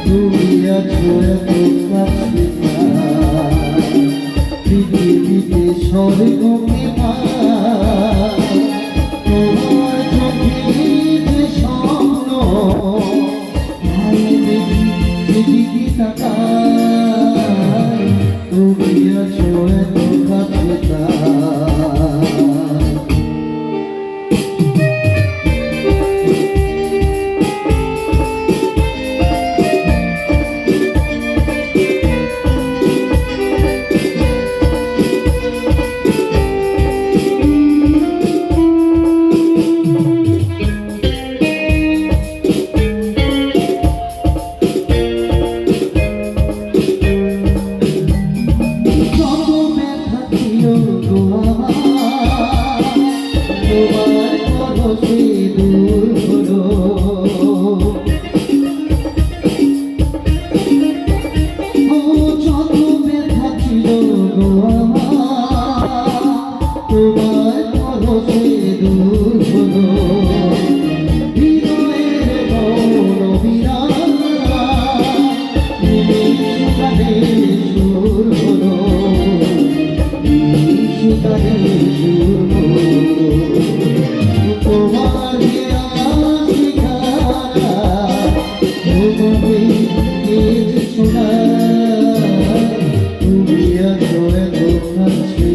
তুমি আছো এত কাছে পৃথিবীতে স্বর্গকে মা তোমার চোখে যে স্বপ্ন ভাই দেখি সেদিকে তাকাই তুমি আছো এত কাছে তোমার পরশে দূর হলো ও যত ব্যথা ছিল গো আমার তোমার পরশে দূর হলো হৃদয়ের বড় বিরাট নিমিষকালে সুর হলো নিমিষকালে সুর হলো তোমার ঠিকানা তোমাকে শোনা তুমি আছো এত কাছে